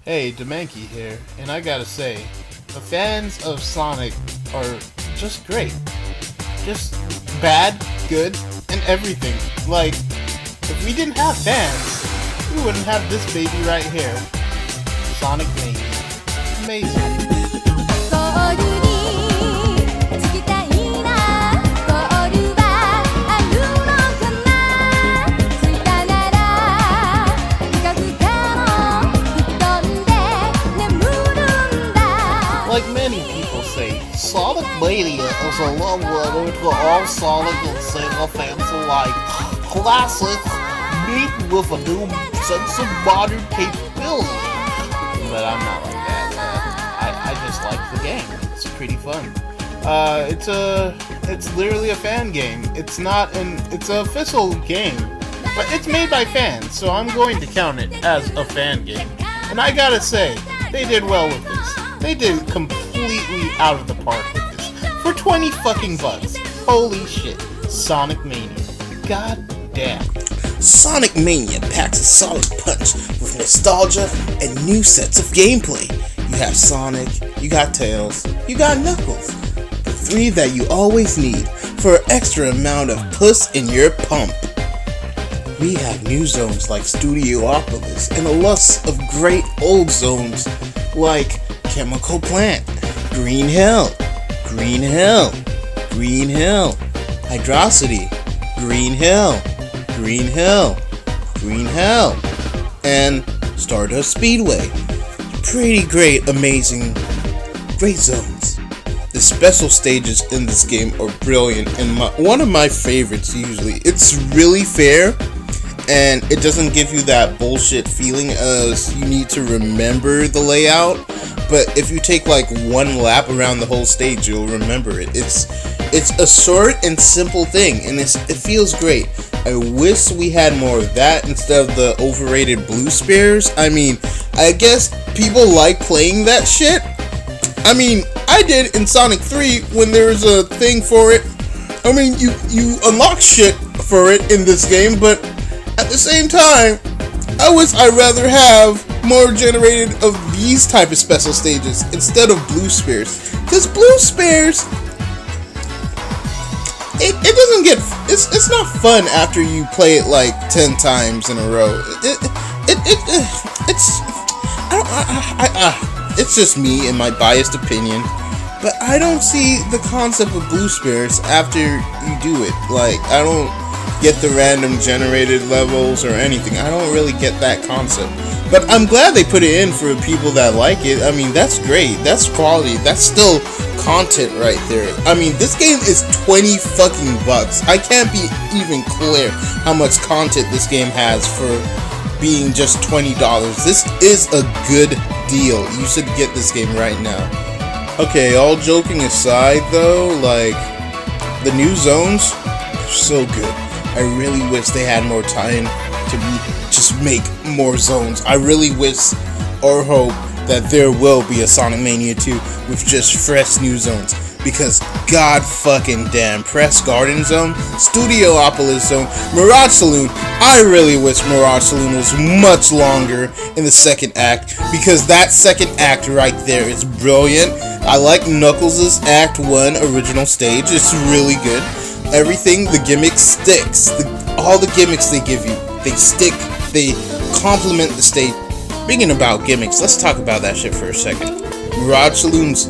Hey, Demenki here, and I gotta say, the fans of Sonic are just great. Just bad, good, and everything. Like, if we didn't have fans, we wouldn't have this baby right here. Sonic Mania. Amazing. Like many people say, Sonic Mania is a love letter to all Sonic and Sega fans alike. Classic, meet with a new sense of modern capability. But I'm not like that. I just like the game. It's pretty fun. It's literally a fan game. It's an official game, but it's made by fans, so I'm going to count it as a fan game. And I gotta say, they did well with this. They did completely out of the park with this. For 20 fucking bucks. Holy shit. Sonic Mania. God damn. Sonic Mania packs a solid punch with nostalgia and new sets of gameplay. You have Sonic, you got Tails, you got Knuckles. The three that you always need for an extra amount of puss in your pump. We have new zones like Studiopolis and a lust of great old zones like Chemical Plant, Green Hill, Green Hill, Green Hill, Hydrocity, Green Hill, Green Hill, Green Hill, and Stardust Speedway. Pretty great, amazing, great zones. The special stages in this game are brilliant and one of my favorites usually. It's really fair and it doesn't give you that bullshit feeling as you need to remember the layout. But if you take like one lap around the whole stage, you'll remember it. It's a short and simple thing, and it feels great. I wish we had more of that instead of the overrated blue spears. I mean, I guess people like playing that shit. I mean, I did in Sonic 3 when there was a thing for it. I mean, you unlock shit for it in this game, but at the same time, I wish I'd rather have more generated of these type of special stages instead of blue spears. Because blue spears, it doesn't get, it's not fun after you play it like 10 times in a row. It's just me and my biased opinion, but I don't see the concept of blue spears after you do it. Like, I don't get the random generated levels or anything. I don't really get that concept. But I'm glad they put it in for people that like it. I mean, that's great. That's quality. That's still content right there. I mean, this game is 20 fucking bucks. I can't be even clear how much content this game has for being just $20. This is a good deal. You should get this game right now. Okay, all joking aside though, like, the new zones are so good. I really wish they had more time to just make more zones. I really wish or hope that there will be a Sonic Mania 2 with just fresh new zones. Because god fucking damn, Press Garden Zone, Studiopolis Zone, Mirage Saloon. I really wish Mirage Saloon was much longer in the second act, because that second act right there is brilliant. I like Knuckles' Act 1 original stage. It's really good. Everything, the gimmick sticks. All the gimmicks they give you, they stick, they complement the stage. Speaking about gimmicks, let's talk about that shit for a second. Mirage Saloon's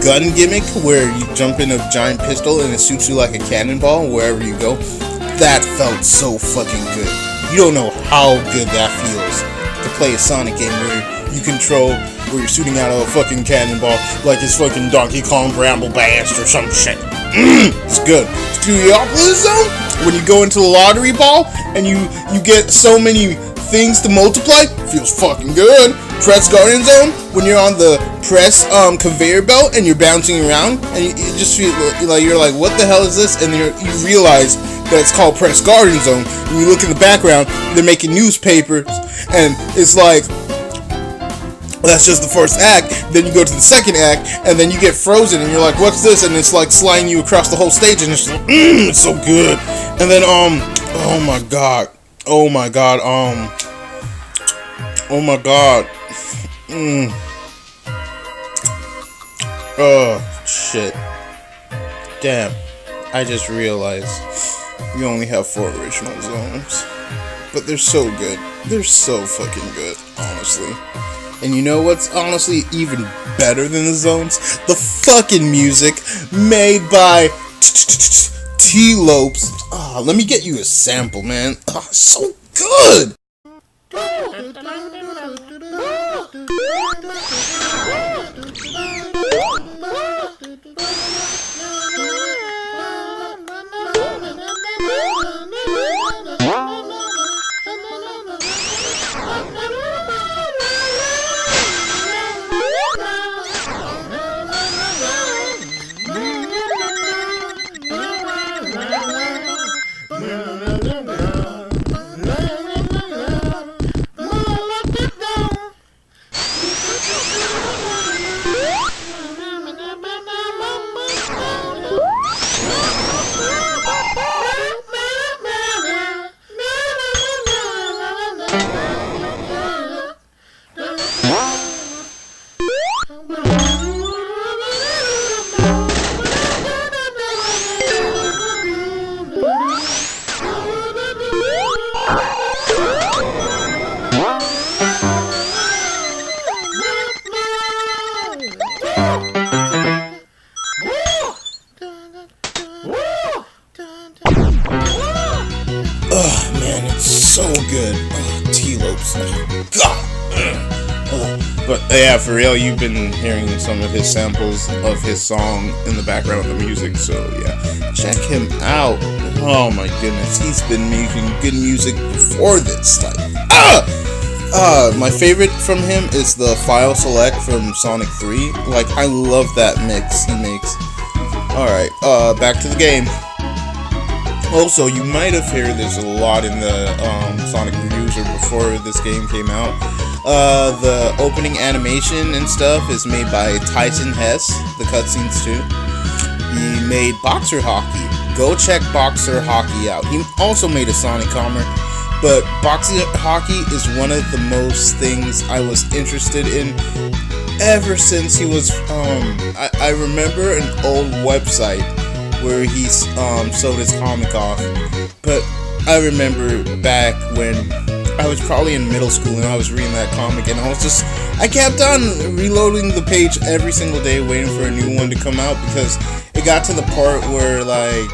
gun gimmick, where you jump in a giant pistol and it shoots you like a cannonball wherever you go, that felt so fucking good. You don't know how good that feels to play a Sonic game where you control, where you're shooting out a fucking cannonball like it's fucking Donkey Kong Bramble Blast or some shit. It's good. Studiopolis Zone, when you go into the lottery ball and you get so many things to multiply, feels fucking good. Press Garden Zone, when you're on the press conveyor belt and you're bouncing around and you just feel like you're like, what the hell is this? And you realize that it's called Press Garden Zone. And you look in the background, they're making newspapers, and it's like, that's just the first act. Then you go to the second act, and then you get frozen, and you're like, what's this? And it's like sliding you across the whole stage, and it's like, it's so good. And then, oh my god, Oh, shit. Damn. I just realized we only have 4 original zones. But they're so good. They're so fucking good, honestly. And you know what's honestly even better than the zones? The fucking music made by T-Lopes. Let me get you a sample, man. So good! Oh man, it's so good. T-Lopes. God. But yeah, for real, you've been hearing some of his samples of his song in the background of the music, so yeah, check him out. Oh my goodness, he's been making good music before this. Like, my favorite from him is the File Select from Sonic 3. Like, I love that mix he makes. Alright, back to the game. Also, you might have heard this a lot in the Sonic reviews or before this game came out. The opening animation and stuff is made by Tyson Hess, the cutscenes too. He made Boxer Hockey. Go check Boxer Hockey out. He also made a Sonic comic, but Boxer Hockey is one of the most things I was interested in ever since he was, I remember an old website where he sold his comic off, but I remember back when I was probably in middle school and I was reading that comic, and I kept on reloading the page every single day waiting for a new one to come out, because it got to the part where, like,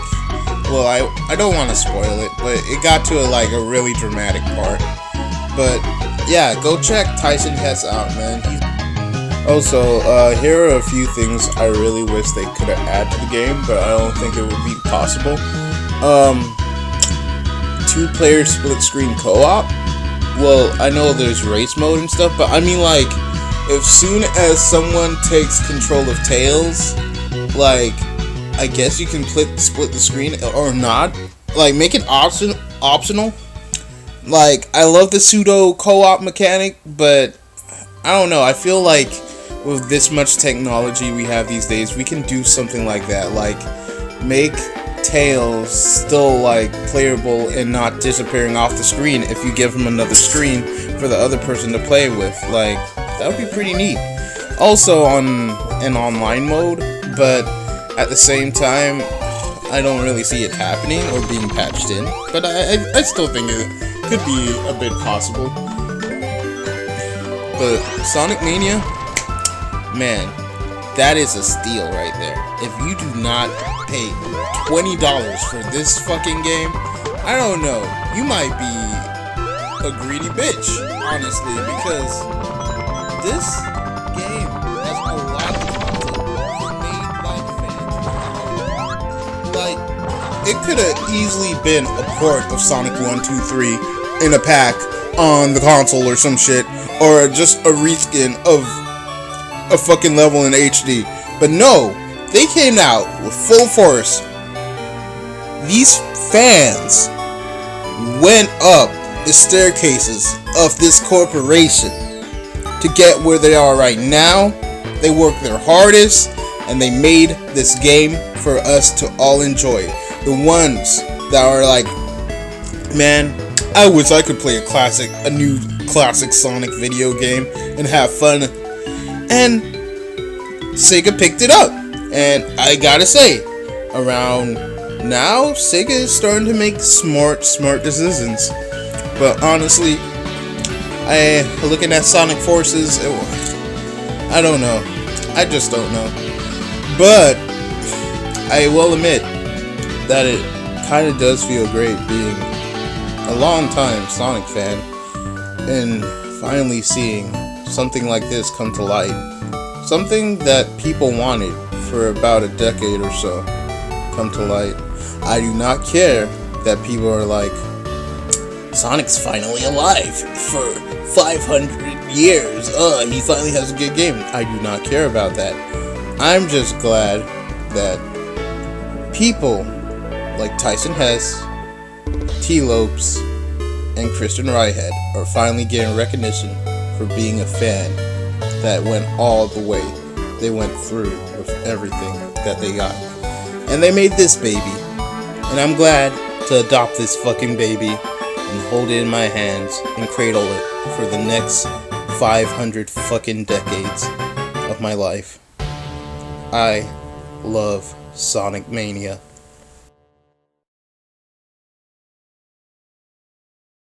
well, I don't want to spoil it, but it got to a really dramatic part. But yeah, go check Tyson Hess out, man. Also, here are a few things I really wish they could have added to the game, but I don't think it would be possible. 2-player split screen co-op. Well, I know there's race mode and stuff, but I mean, like, if soon as someone takes control of Tails, like, I guess you can split the screen or not. Like, make it optional. Like, I love the pseudo co-op mechanic, but I don't know. I feel like with this much technology we have these days, we can do something like that. Like, make Tails still, like, playable and not disappearing off the screen if you give him another screen for the other person to play with. Like, that would be pretty neat. Also on an online mode, but at the same time, I don't really see it happening or being patched in. But I still think it could be a bit possible. But Sonic Mania, man, that is a steal right there. If you do not pay $20 for this fucking game, I don't know, you might be a greedy bitch, honestly, because this game has a lot of content made by fans. Like, it could have easily been a port of Sonic 1, 2, 3 in a pack on the console or some shit, or just a reskin of a fucking level in HD. But no, they came out with full force. These fans went up the staircases of this corporation to get where they are right now. They worked their hardest and they made this game for us to all enjoy. The ones that are like, man, I wish I could play a classic Sonic video game and have fun. And Sega picked it up. And I gotta say, around now, Sega is starting to make smart decisions. But honestly, looking at Sonic Forces, I don't know. I just don't know. But I will admit that it kind of does feel great being a long-time Sonic fan and finally seeing something like this come to light. Something that people wanted for about a decade or so come to light. I do not care that people are like, Sonic's finally alive for 500 years. He finally has a good game. I do not care about that. I'm just glad that people like Tyson Hess, T. Lopes, and Kristen Ryhead are finally getting recognition for being a fan that went all the way. They went through with everything that they got. And they made this baby. And I'm glad to adopt this fucking baby and hold it in my hands and cradle it for the next 500 fucking decades of my life. I love Sonic Mania.